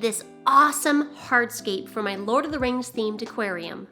made this awesome hardscape for my Lord of the Rings themed aquarium.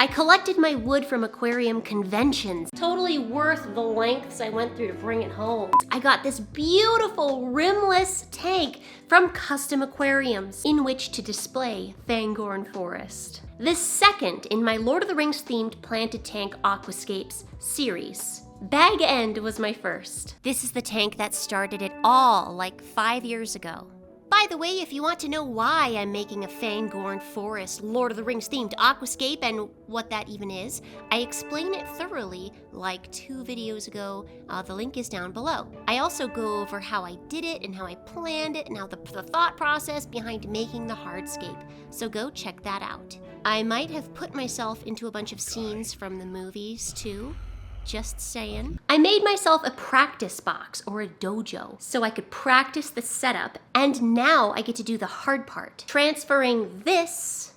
I collected my wood from aquarium conventions. Totally worth the lengths I went through to bring it home. I got this beautiful rimless tank from Custom Aquariums in which to display Fangorn Forest. This second in my Lord of the Rings themed planted tank aquascapes series. Bag End was my first. This is the tank that started it all like 5 years ago. By the way, if you want to know why I'm making a Fangorn Forest Lord of the Rings themed aquascape and what that even is, I explain it thoroughly like 2 videos ago. The link is down below. I also go over how I did it and how I planned it and how the thought process behind making the hardscape. So go check that out. I might have put myself into a bunch of scenes from the movies too. Just saying. I made myself a practice box or a dojo so I could practice the setup, and now I get to do the hard part, transferring this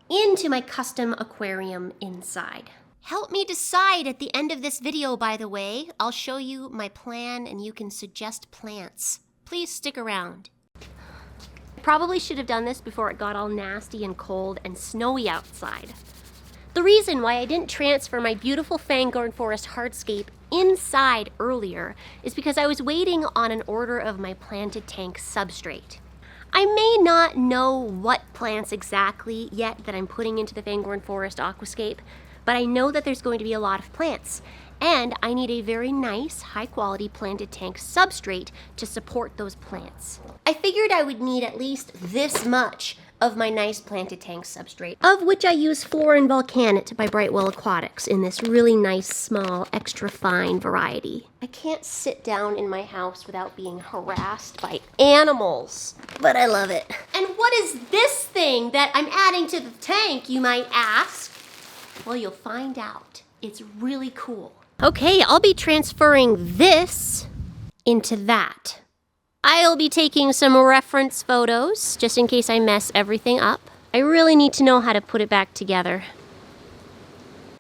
into my custom aquarium inside. Help me decide at the end of this video, by the way. I'll show you my plan and you can suggest plants. Please stick around. I probably should have done this before it got all nasty and cold and snowy outside. The reason why I didn't transfer my beautiful Fangorn Forest hardscape inside earlier is because I was waiting on an order of my planted tank substrate. I may not know what plants exactly yet that I'm putting into the Fangorn Forest aquascape, but I know that there's going to be a lot of plants, and I need a very nice, high-quality planted tank substrate to support those plants. I figured I would need at least this much of my nice planted tank substrate, of which I use Fluorine Volcanate by Brightwell Aquatics in this really nice, small, extra fine variety. I can't sit down in my house without being harassed by animals, but I love it. And what is this thing that I'm adding to the tank, you might ask? Well, you'll find out. It's really cool. Okay, I'll be transferring this into that. I'll be taking some reference photos, just in case I mess everything up. I really need to know how to put it back together.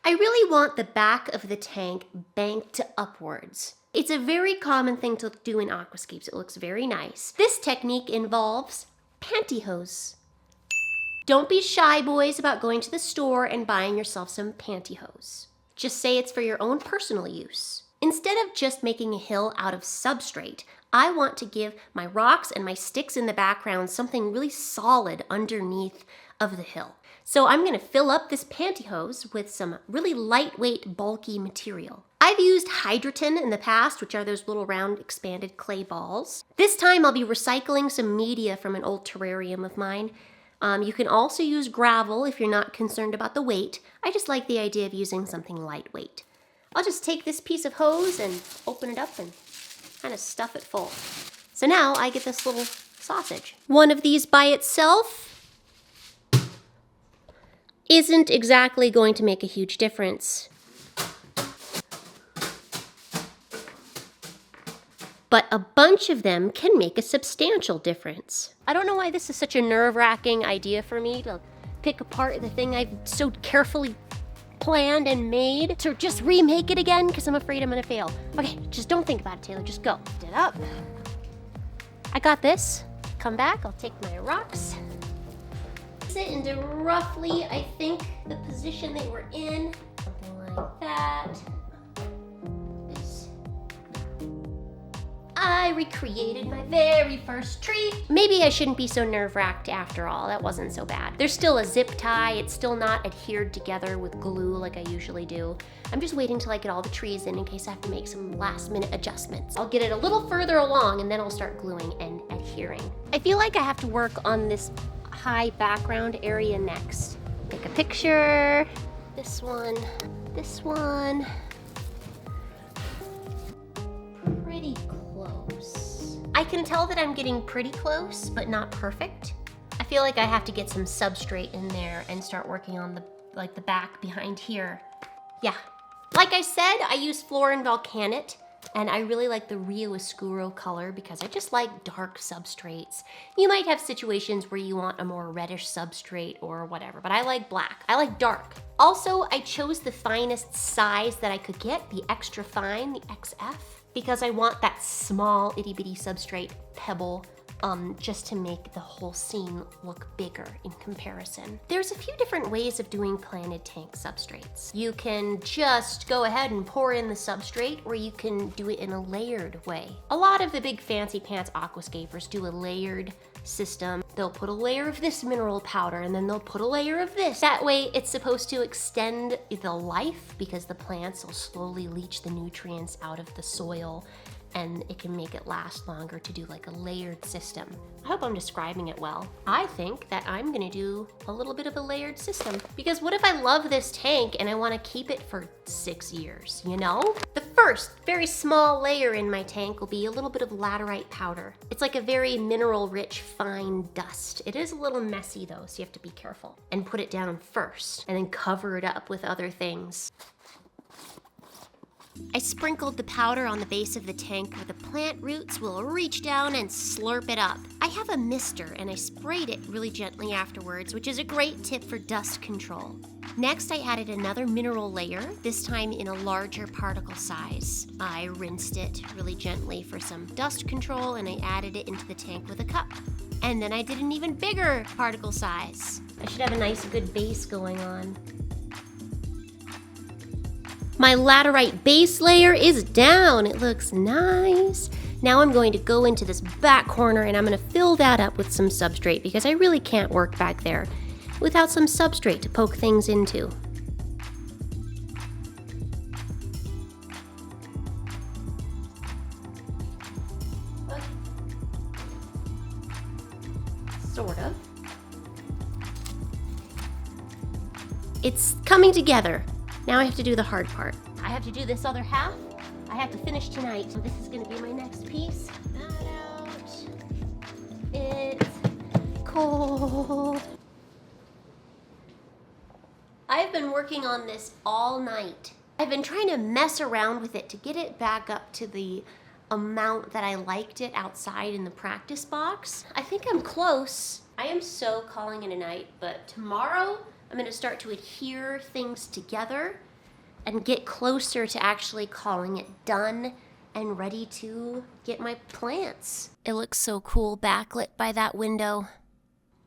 I really want the back of the tank banked upwards. It's a very common thing to do in aquascapes. It looks very nice. This technique involves pantyhose. Don't be shy, boys, about going to the store and buying yourself some pantyhose. Just say it's for your own personal use. Instead of just making a hill out of substrate, I want to give my rocks and my sticks in the background something really solid underneath of the hill. So I'm going to fill up this pantyhose with some really lightweight, bulky material. I've used Hydroton in the past, which are those little round expanded clay balls. This time I'll be recycling some media from an old terrarium of mine. You can also use gravel if you're not concerned about the weight. I just like the idea of using something lightweight. I'll just take this piece of hose and open it up and kind of stuff it full. So now I get this little sausage. One of these by itself isn't exactly going to make a huge difference. But a bunch of them can make a substantial difference. I don't know why this is such a nerve-wracking idea for me to pick apart the thing I've so carefully planned and made to just remake it again because I'm afraid I'm gonna fail. Okay, just don't think about it, Taylor, just go. Lift it up. I got this. Come back, I'll take my rocks. Sit into roughly, I think, the position they were in. Something like that. I recreated my very first tree. Maybe I shouldn't be so nerve-wracked after all. That wasn't so bad. There's still a zip tie. It's still not adhered together with glue like I usually do. I'm just waiting till I get all the trees in case I have to make some last-minute adjustments. I'll get it a little further along and then I'll start gluing and adhering. I feel like I have to work on this high background area next. Take a picture. This one. This one. Pretty close. I can tell that I'm getting pretty close, but not perfect. I feel like I have to get some substrate in there and start working on the back behind here. Yeah. Like I said, I use Fluorine Volcanate, and I really like the Rio Oscuro color because I just like dark substrates. You might have situations where you want a more reddish substrate or whatever, but I like black. I like dark. Also, I chose the finest size that I could get, the extra fine, the XF, because I want that small itty bitty substrate pebble just to make the whole scene look bigger in comparison. There's a few different ways of doing planted tank substrates. You can just go ahead and pour in the substrate, or you can do it in a layered way. A lot of the big fancy pants aquascapers do a layered system. They'll put a layer of this mineral powder, and then they'll put a layer of this. That way it's supposed to extend the life, because the plants will slowly leach the nutrients out of the soil, and it can make it last longer to do like a layered system. I hope I'm describing it well. I think that I'm gonna do a little bit of a layered system, because what if I love this tank and I wanna keep it for 6 years, you know? The first very small layer in my tank will be a little bit of laterite powder. It's like a very mineral rich fine dust. It is a little messy though, so you have to be careful. And put it down first, and then cover it up with other things. I sprinkled the powder on the base of the tank where the plant roots will reach down and slurp it up. I have a mister, and I sprayed it really gently afterwards, which is a great tip for dust control. Next, I added another mineral layer, this time in a larger particle size. I rinsed it really gently for some dust control, and I added it into the tank with a cup. And then I did an even bigger particle size. I should have a nice good base going on. My laterite base layer is down. It looks nice. Now I'm going to go into this back corner, and I'm going to fill that up with some substrate, because I really can't work back there without some substrate to poke things into. Sort of. It's coming together. Now I have to do the hard part. I have to do this other half. I have to finish tonight. So this is gonna be my next piece. That out. It's cold. I've been working on this all night. I've been trying to mess around with it to get it back up to the amount that I liked it outside in the practice box. I think I'm close. I am so calling it a night, but tomorrow I'm gonna start to adhere things together and get closer to actually calling it done and ready to get my plants. It looks so cool backlit by that window.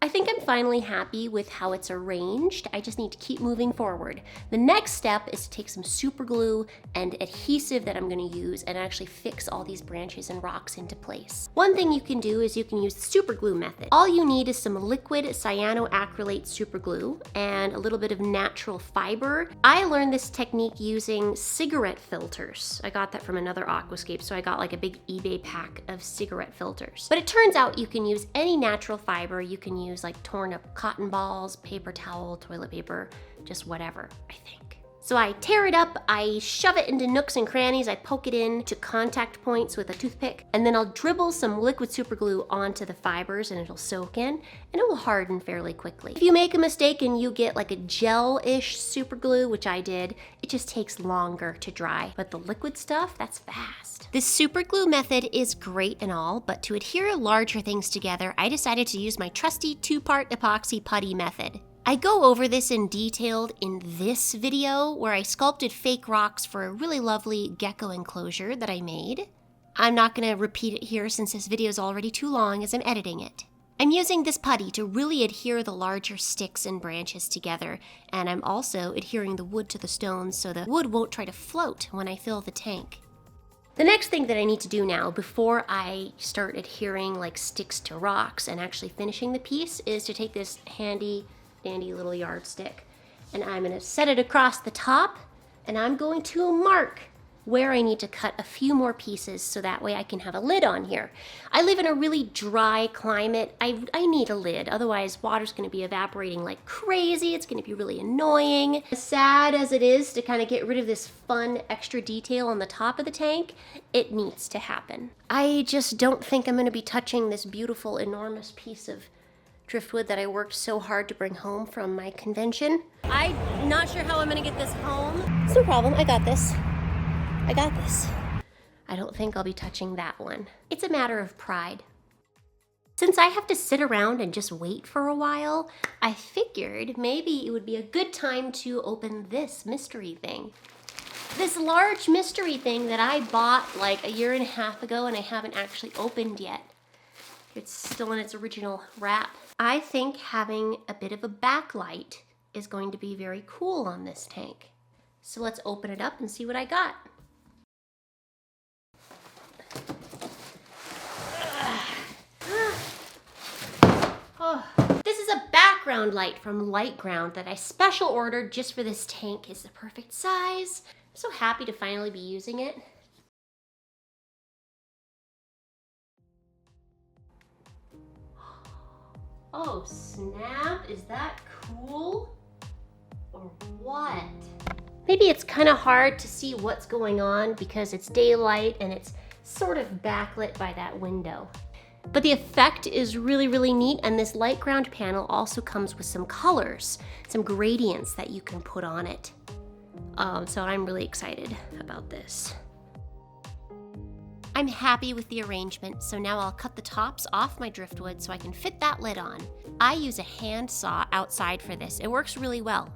I think I'm finally happy with how it's arranged. I just need to keep moving forward. The next step is to take some super glue and adhesive that I'm gonna use and actually fix all these branches and rocks into place. One thing you can do is you can use the super glue method. All you need is some liquid cyanoacrylate super glue and a little bit of natural fiber. I learned this technique using cigarette filters. I got that from another aquascape, so I got like a big eBay pack of cigarette filters. But it turns out you can use any natural fiber. You can use like torn up cotton balls, paper towel, toilet paper, just whatever, I think. So I tear it up, I shove it into nooks and crannies, I poke it in to contact points with a toothpick, and then I'll dribble some liquid super glue onto the fibers and it'll soak in, and it will harden fairly quickly. If you make a mistake and you get like a gel-ish super glue, which I did, it just takes longer to dry. But the liquid stuff, that's fast. This super glue method is great and all, but to adhere larger things together, I decided to use my trusty 2-part epoxy putty method. I go over this in detail in this video where I sculpted fake rocks for a really lovely gecko enclosure that I made. I'm not going to repeat it here since this video is already too long as I'm editing it. I'm using this putty to really adhere the larger sticks and branches together, and I'm also adhering the wood to the stones so the wood won't try to float when I fill the tank. The next thing that I need to do now before I start adhering like sticks to rocks and actually finishing the piece is to take this handy dandy little yardstick, and I'm going to set it across the top, and I'm going to mark where I need to cut a few more pieces so that way I can have a lid on here. I live in a really dry climate. I need a lid, otherwise water's going to be evaporating like crazy. It's going to be really annoying. As sad as it is to kind of get rid of this fun extra detail on the top of the tank, it needs to happen. I just don't think I'm going to be touching this beautiful enormous piece of driftwood that I worked so hard to bring home from my convention. I'm not sure how I'm gonna get this home. It's no problem, I got this. I got this. I don't think I'll be touching that one. It's a matter of pride. Since I have to sit around and just wait for a while, I figured maybe it would be a good time to open this mystery thing. This large mystery thing that I bought like a year and a half ago and I haven't actually opened yet. It's still in its original wrap. I think having a bit of a backlight is going to be very cool on this tank. So let's open it up and see what I got. Oh, this is a background light from Lightground that I special ordered just for this tank. It's the perfect size. I'm so happy to finally be using it. Oh snap, is that cool? Or what? Maybe it's kind of hard to see what's going on because it's daylight and it's sort of backlit by that window. But the effect is really, really neat, and this Lightground panel also comes with some colors, some gradients that you can put on it. So I'm really excited about this. I'm happy with the arrangement, so now I'll cut the tops off my driftwood so I can fit that lid on. I use a hand saw outside for this. It works really well.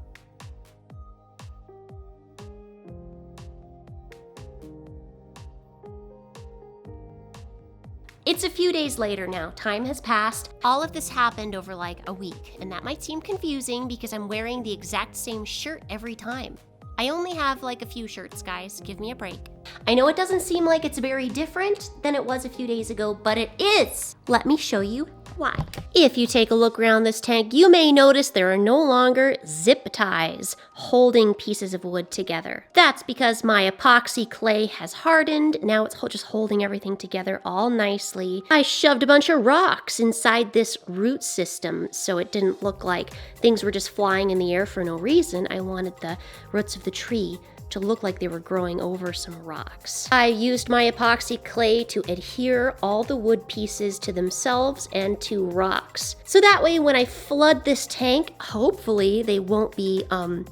It's a few days later now. Time has passed. All of this happened over like a week, and that might seem confusing because I'm wearing the exact same shirt every time. I only have like a few shirts, guys. Give me a break. I know it doesn't seem like it's very different than it was a few days ago, but it is. Let me show you why. If you take a look around this tank, you may notice there are no longer zip ties holding pieces of wood together. That's because my epoxy clay has hardened. Now it's just holding everything together all nicely. I shoved a bunch of rocks inside this root system so it didn't look like things were just flying in the air for no reason. I wanted the roots of the tree to look like they were growing over some rocks. I used my epoxy clay to adhere all the wood pieces to themselves and to rocks. So that way when I flood this tank, hopefully they won't be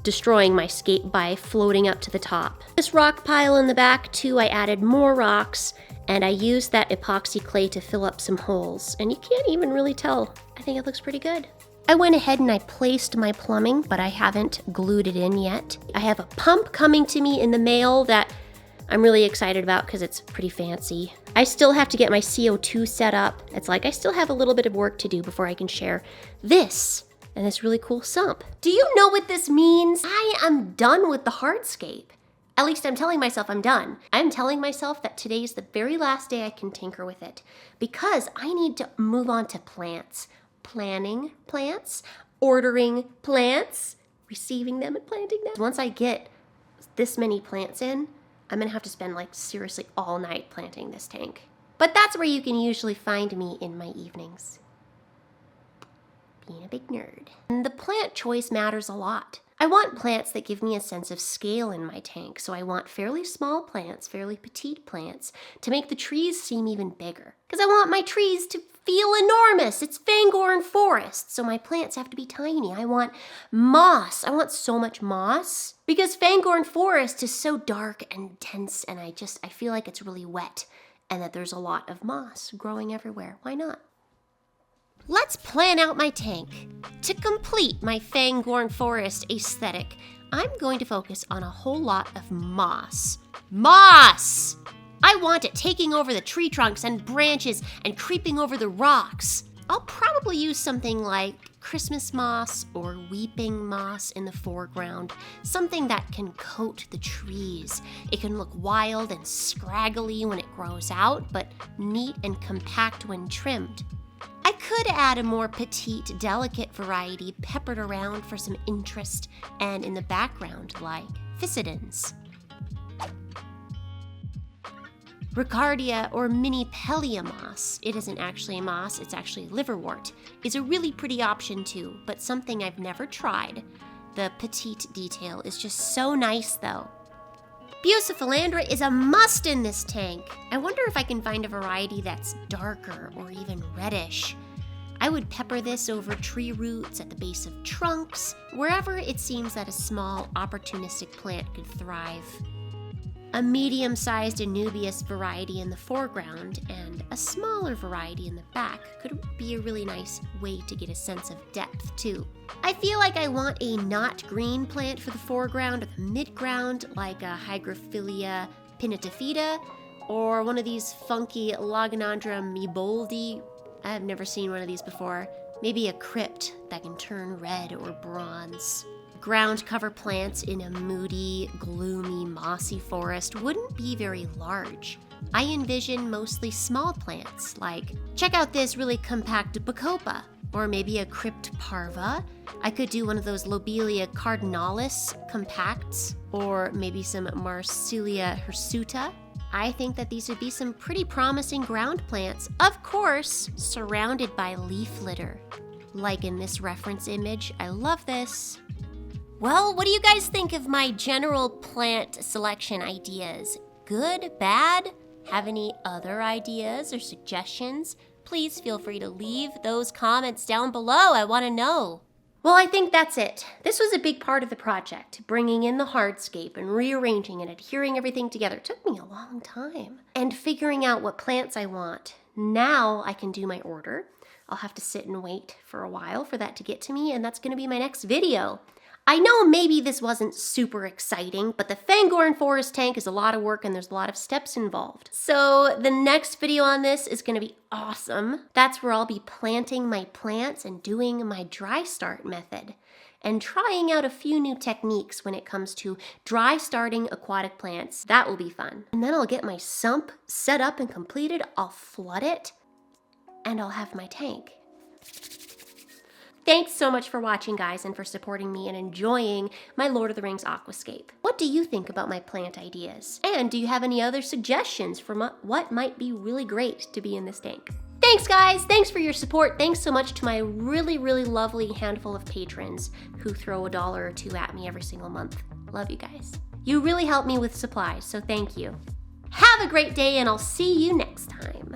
destroying my scape by floating up to the top. This rock pile in the back too, I added more rocks, and I used that epoxy clay to fill up some holes. And you can't even really tell. I think it looks pretty good. I went ahead and I placed my plumbing, but I haven't glued it in yet. I have a pump coming to me in the mail that I'm really excited about because it's pretty fancy. I still have to get my CO2 set up. It's like I still have a little bit of work to do before I can share this and this really cool sump. Do you know what this means? I am done with the hardscape. At least I'm telling myself I'm done. I'm telling myself that today's the very last day I can tinker with it because I need to move on to plants. Planning plants, ordering plants, receiving them and planting them. Once I get this many plants in, I'm gonna have to spend like seriously all night planting this tank. But that's where you can usually find me in my evenings. Being a big nerd. And the plant choice matters a lot. I want plants that give me a sense of scale in my tank, so I want fairly small plants, fairly petite plants, to make the trees seem even bigger. Because I want my trees to feel enormous. It's Fangorn Forest, so my plants have to be tiny. I want moss. I want so much moss. Because Fangorn Forest is so dark and dense, and I feel like it's really wet, and that there's a lot of moss growing everywhere. Why not? Let's plan out my tank. To complete my Fangorn Forest aesthetic, I'm going to focus on a whole lot of moss. Moss! I want it taking over the tree trunks and branches and creeping over the rocks. I'll probably use something like Christmas moss or weeping moss in the foreground, something that can coat the trees. It can look wild and scraggly when it grows out, but neat and compact when trimmed. I could add a more petite, delicate variety peppered around for some interest and in the background like Physidans. Riccardia or mini Pellia moss, it isn't actually a moss, it's actually liverwort, is a really pretty option too, but something I've never tried. The petite detail is just so nice though. Bucephalandra is a must in this tank. I wonder if I can find a variety that's darker or even reddish. I would pepper this over tree roots at the base of trunks, wherever it seems that a small, opportunistic plant could thrive. A medium-sized Anubias variety in the foreground and a smaller variety in the back could be a really nice way to get a sense of depth too. I feel like I want a not green plant for the foreground or the midground, like a Hygrophila pinnatifida, or one of these funky Lagonandra meboldi I've never seen one of these before. Maybe a crypt that can turn red or bronze. Ground cover plants in a moody, gloomy, mossy forest wouldn't be very large. I envision mostly small plants, like check out this really compact bacopa, or maybe a crypt parva. I could do one of those Lobelia cardinalis compacts, or maybe some Marsilia hirsuta. I think that these would be some pretty promising ground plants, of course, surrounded by leaf litter. Like in this reference image, I love this. Well, what do you guys think of my general plant selection ideas? Good, bad? Have any other ideas or suggestions? Please feel free to leave those comments down below. I want to know. Well, I think that's it. This was a big part of the project, bringing in the hardscape and rearranging and adhering everything together. It took me a long time. And figuring out what plants I want. Now I can do my order. I'll have to sit and wait for a while for that to get to me, and that's going to be my next video. I know maybe this wasn't super exciting, but the Fangorn Forest tank is a lot of work and there's a lot of steps involved. So the next video on this is going to be awesome. That's where I'll be planting my plants and doing my dry start method and trying out a few new techniques when it comes to dry starting aquatic plants. That will be fun. And then I'll get my sump set up and completed. I'll flood it and I'll have my tank. Thanks so much for watching, guys, and for supporting me and enjoying my Lord of the Rings aquascape. What do you think about my plant ideas? And do you have any other suggestions for what might be really great to be in this tank? Thanks, guys. Thanks for your support. Thanks so much to my really, really lovely handful of patrons who throw $1 or $2 at me every single month. Love you guys. You really help me with supplies, so thank you. Have a great day, and I'll see you next time.